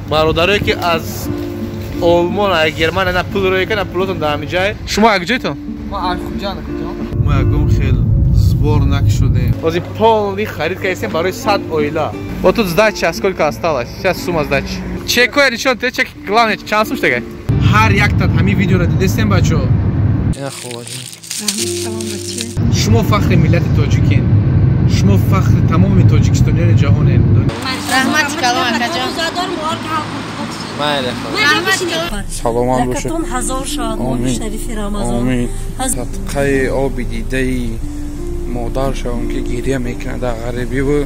бародарое ки аз Олмон а Германия на пул роека на пулотон да амиҷай. Шумо акҷойтон? Ма Архунҷан акҷо. Мо ягон хел сбор накшудем. Ози полный харид кардем барои 100 оила. Вот тут сдача, сколько осталось? Сейчас сумма сдачи. Чекой решен, ты чек, главное, шансом что такое? Хар яктат, хами видео ради десем бачо. Я холоден. Шумо фахри миллати тоҷикин. Шумо фахри тамоми тоҷикистониёни ҷаҳонен. Раҳмати калом акаҷон. Майли. Саломат бошед. Якатон ҳазор шавад моҳи шарифи Рамазон. Амин. Садқаи оби дидаи модар шавам ки гирия мекунад дар ғарибӣ бу.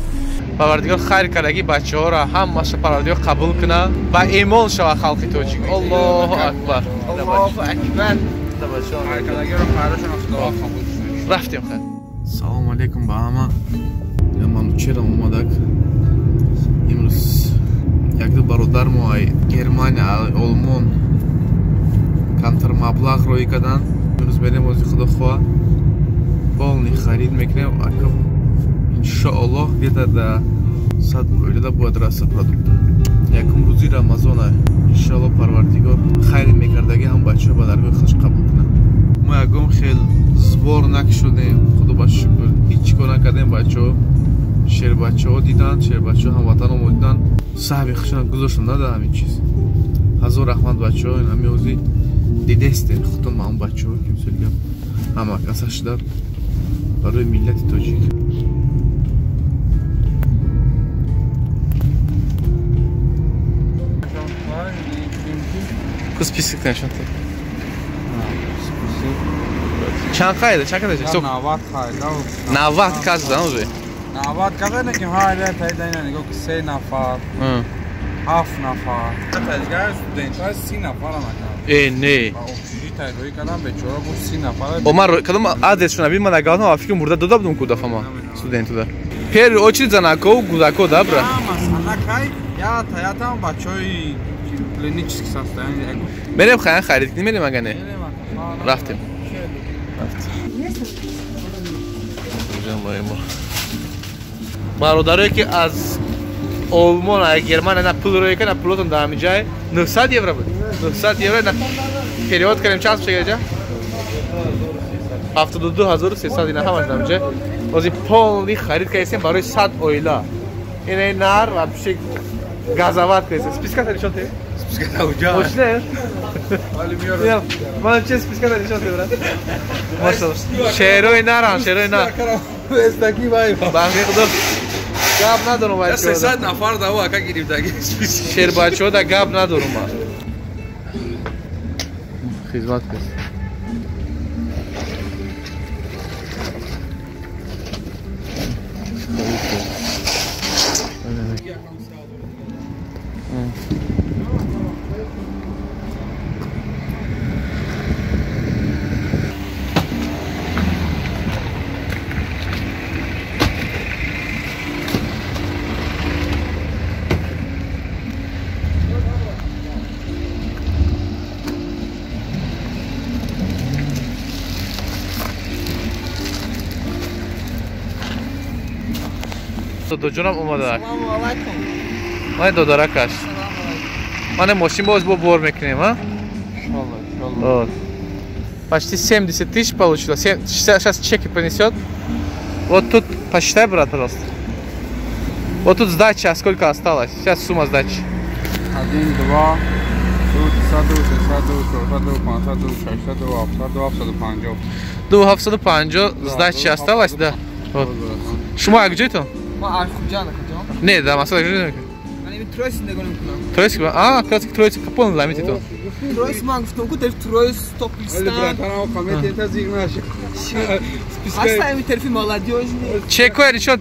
Парвардигор хайр кардаги бачаҳоро ҳамаша Парвардигор қабул кунад ва эмон шава халқи тоҷик. Аллоҳу акбар. Аллоҳу акбар. Рафтем хай. Салому алейкум ба ҳама. Ман вчера омадак. Имрӯз як-ду бародар мо Германия, Олмон камтар маблағ роӣ кардан. Имрӯз мерем ози худохоҳ полный харид мекунем. Иншоаллоҳ где-то до 100 оила бояд раса продукт. Якум рӯзи Рамазона. Иншоаллоҳ Парвардигор хайр мекардаги ҳам бачаҳо ба даргоҳи худаш қабул кунад. Мо ягон хел сбор накшудем. Худо ба шукр. ҳеҷ кор накардем. бачаҳо шербачаҳо дидан, шербачаҳо ҳамватаномо дидан. Саҳви хушонат гузоштам нада ҳамин чиз. ҳазор раҳмат бачаҳо. ҳамин ози дидестен худом ҳам бачаҳо ки мисол гап ҳама каса шудад барои миллати тоҷик. Список нешон. Чанд қайда? Чанд қайда? 90 қайда. 90 каздан уже. 90 казда неким ҳайда тайдайна нигоҳ ки 3 нафар. 7 нафар. Тайдгар студентҳо 30 нафар накард. Не. Ба общежитие рӯй кардам бечора бу 30 нафар. Омар кадом адресшон аби ман агаҳон афикр мурда дода будам ку дафама студентуда. Пери очередь за наков гузако добра. Масъала кай я таятам бачаҳои клинически состояние. Мерем хаян харид кунем, мерем ага не. Рафтем. бародарое ки аз Олмон а Германия на пул роека на пулотон да амиҷай 900 евро буд. 900 евро на перевод кардем чанд шудагаҷа? 72300 ина ҳамаш да амиҷай. Ози полный харид кардем барои 100 оила. Ина нар вообще газоват кардем. Списката нишон те? Списката уҷа. Мошина? Вали миёрам. Ман че списката нишон те брат? Машаллоҳ. Шерои нарам, шерои нар. Эстаки вай. Бахи худо. Гап надорум бачаҳо. 300 нафар даво ака гирифтаги. Шербачаҳо да гап надорум ман. Хизмат кас. Доҷонам омадак. Салому алайкум. Май додаракаш. Мане мошин боз бор мекунем, а? Иншаллоh. Почти 70 тысяч получилось. Сейчас чеки принесет. Вот тут посчитай, брат, пожалуйста. Вот тут сдача, сколько осталось? Сейчас сумма сдачи. 1, 2, 2750 сдачи осталось, да. Вот. Шумо акҷойтон? Ма Архунҷан акҷо. Не, да, масъала акҷойтон. Ман ин троис зиндагӣ мекунам. Троис? Каси троис капон ламити то. Троис ман гуфтам ку дар троис топ листан. Ҳаста ин тарафи молодёж. Чекой решен.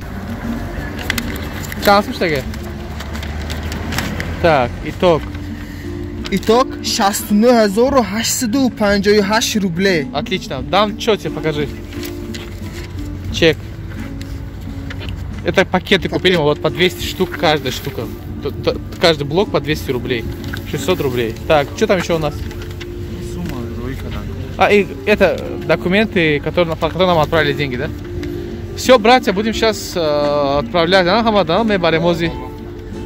Чанд муштага? Так, итог. Итог 69858 рублей. Отлично. Дам что тебе покажи. Чек. Это пакеты купили, вот по 200 штук каждая штука. Каждый блок по 200 рублей. 600 рублей. Так, что там еще у нас? И это документы, по которым нам отправили деньги, да? Все, братья, будем сейчас отправлять. Мы баремози.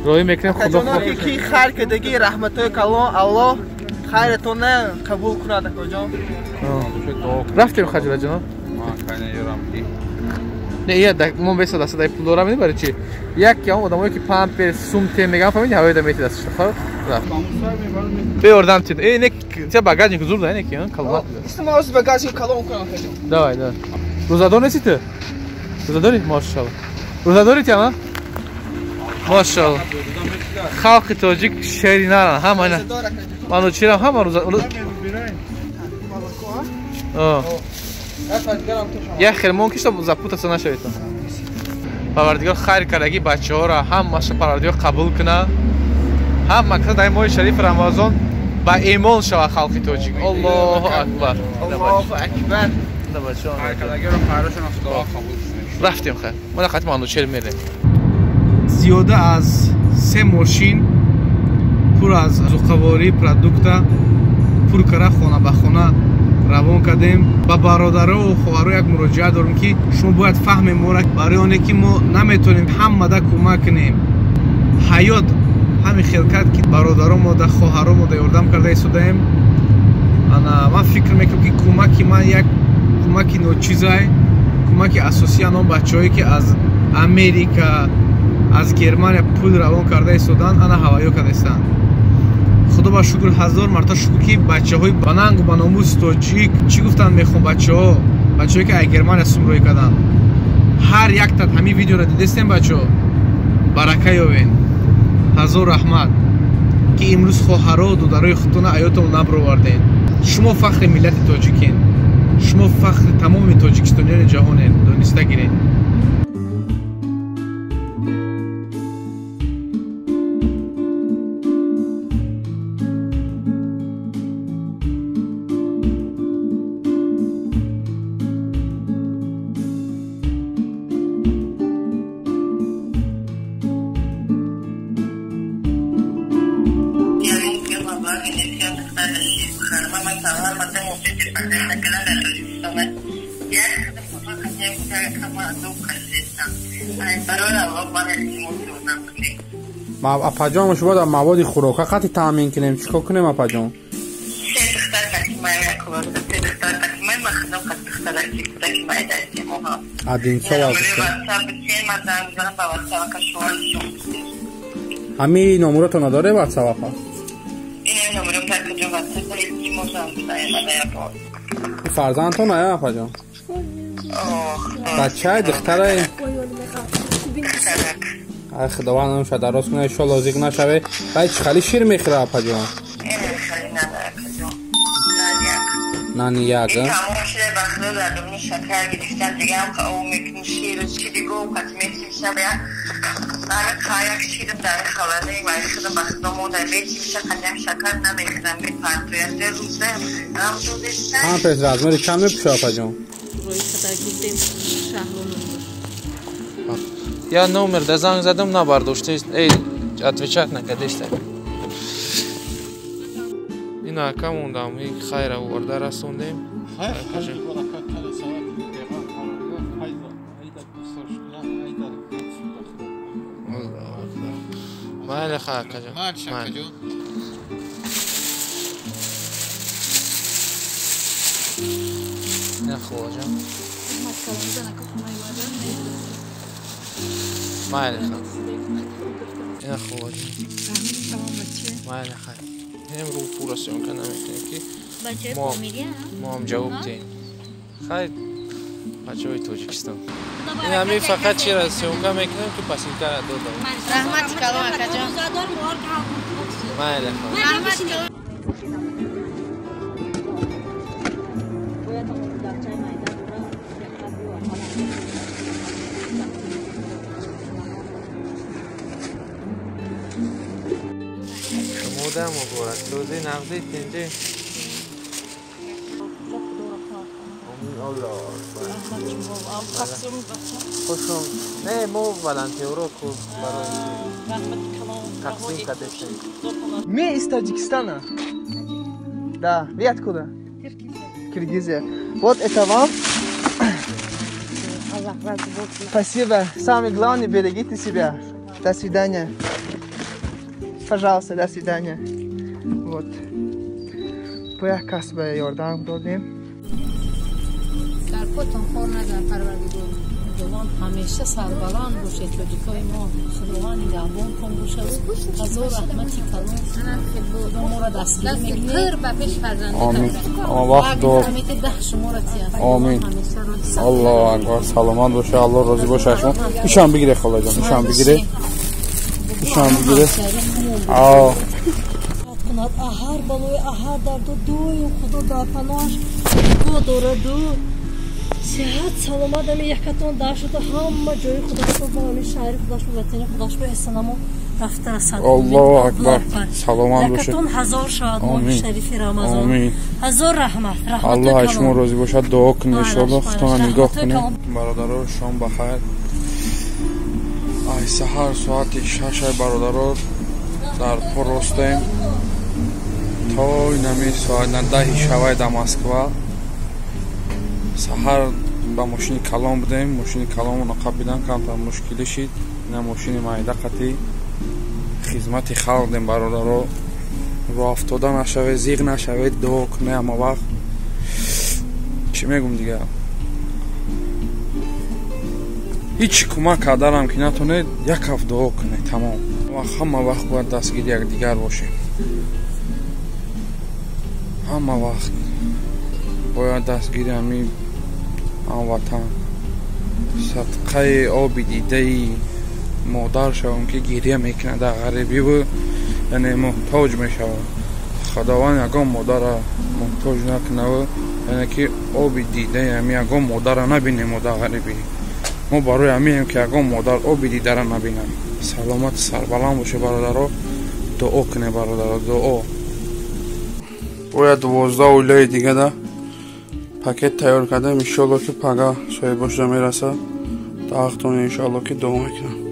روی میکنیم خدا جان کی خیر کردگی رحمت کلام الله خیرتون قبول کنه کجا رفتیم خجالت جناب نه یه ما به صدا صدای پول دارم میبره چی یک که آدمایی که پمپ سومته میگم فهمیدی هوای دمیتی دستش خب رفت بیاردم تید ای نه چه باگاژ زور داره نه کی کلمات استماع از باگاژ کلام کنه давай давай روزادار نیستی تو روزاداری ماشاءالله روزاداری تو ها ماشاءالله خلق تاجیک شهری نه همه منو چرا همه روزا یه خیرمون کشت زبطه سنا شوید پروردگار خیر کردگی بچه‌ها را هم ماشه پروردگار قبول کنه هم مقصد این ماه شریف رمضان با ایمان شوه خلق تاجیک الله اکبر الله اکبر رفتیم خیر ملاقات مانوچهر میره زیاده از 3 ماشین پر از زوقواری پروداکت پر کرده خانه به خانه روان کردیم با برادرها و خواهرها یک مراجعه داریم که شما باید فهم ما را برای آنه که ما نمیتونیم همه ده کمک کنیم حیات همین خلقت که برادرها ما ده خواهرها ما ده یاردم کرده ایستادیم انا من فکر میکنم که کمک من یک کمک ناچیزه کمک اساسی آن بچه‌هایی که از امریکا از گرمانیا پول روان کرده ایستادن انا هوایی کرده ایستن خدا با شکر هزار مرتبه شکر که بچه‌های بنانگ و بناموس تاجیک چی گفتن میخوام بچه‌هایی که از گرمانیا سومروی کردن هر یک تا همین ویدیو را دیدستین بچه‌ها برکه یابین هزار رحمت که امروز خواهرها و دخترای خودتون حیاتمون نبروردین شما فخر ملت تاجیکین شما فخر تمام تاجیکستانیان جهانین دانسته گیرین اپا جان شما در مواد خوراکه قطعی تامین کنیم چیکار کنیم اپا جان ادین چه همین نمرتون نداره واتساپ ها فرزندتون آیا اپا جان بچه دختره خداوند نمیشه دراز کنه ایشالله لازق نشوه باید خیلی شیر میخوره اپا جان نانی یک این تمام شده بخدا در دمون شکر گرفتن دیگه هم که او میکنی شیر و چی دیگه و قسمتی میشه بیا من کایک شیرم در خواهده و ایخدم بخدا موده بیتی میشه قدم شکر نمیخدم به پرتویت در روزه هم روزه هم پیش رازماری کم میپشه اپا جان روی خدا گیدیم شهرون یا نمر ده زنگ زدم نبرداشته ای اتویچت نکدشته این اکا موندم این خیر آورده رسوندیم ماله خا اکا جان نه خواه جان ماله خا نه خواه جان ماله خا هم رو پوراسیون کنم میکنیم که ما هم جواب دیم خیلی بچه های تاجیکستان این همین فقط چی رسیون کنم میکنیم که پس این تر دو دارم رحمت کلام اکا جان ماله خا رحمت کلام شمودم و بارد توزی نقدی تینجی الله خوشم نه مو ولنتیورو کو برای تقسیم کردیم ми из Таджикистана да вы откуда Киргизия вот это вам спасибо самое главное берегите себя до свидания Пожалуйста, до свидания. Вот. Бояк касба ёрдам додем. سرپتون خور نگر پروردگار جوان همیشه سربلند باشه چوجیکای ما سلوان نگهبان کن باشه از او رحمتی کلون ما را دستگیر میگیره بپیش فرزنده آمین. اما وقت دو آمین. الله اکبر سلامت باشه الله راضی باشه شما ایشان بگیره خاله جان ایشان بگیره ایشان بگیره آه کند احر بالوی احر در دوی خدا در پناهش گو دوره دو صحت سلامت امی یکتون در شده همه جای خداش رو با امی شهر خداش رو وطن خداش رو احسانمو رفته رسد الله اکبر سلامت باشه یکتون هزار شاد ماه شریف رمضان آمین هزار رحمت الله شما راضی باشد دعا کنه انشالله خدا نگاه کنه برادران شام بخیر ای سحر ساعت 6 برادران در پروستیم تا اینمی ساعت 10 شوای در مسکو سحر با ماشین کلام بودیم ماشین کلام رو نقابیدن کمتر مشکلی شد نه ماشین مایده قطعی خدمت خلق دیم برادران رو افتاده نشوه زیغ نشوه دعا کنه اما وقت چی میگم دیگه هیچ کمک کردارم که نتونه یک هفته دعا کنه تمام و همه وقت باید دستگیر یک دیگر باشیم همه وقت باید دستگیر همین وطن صدقه آب دیده مادر شوم که گریه میکنه در غریبی و یعنی محتاج میشود خداوند یکم مادر محتاج نکنه و یعنی که آب دیده همین یکم مادر نبینیم و در غریبی ما برای همین که یکم مادر آب دیده را نبینم سلامت سربلند باشه برادرها دعا کنه برادرها دعا باید 12 اولیه دیگه ده پاکت تیار کرده انشالله که پگاه صاحب باشه میرسه تا وقتونه انشالله که دعا میکنم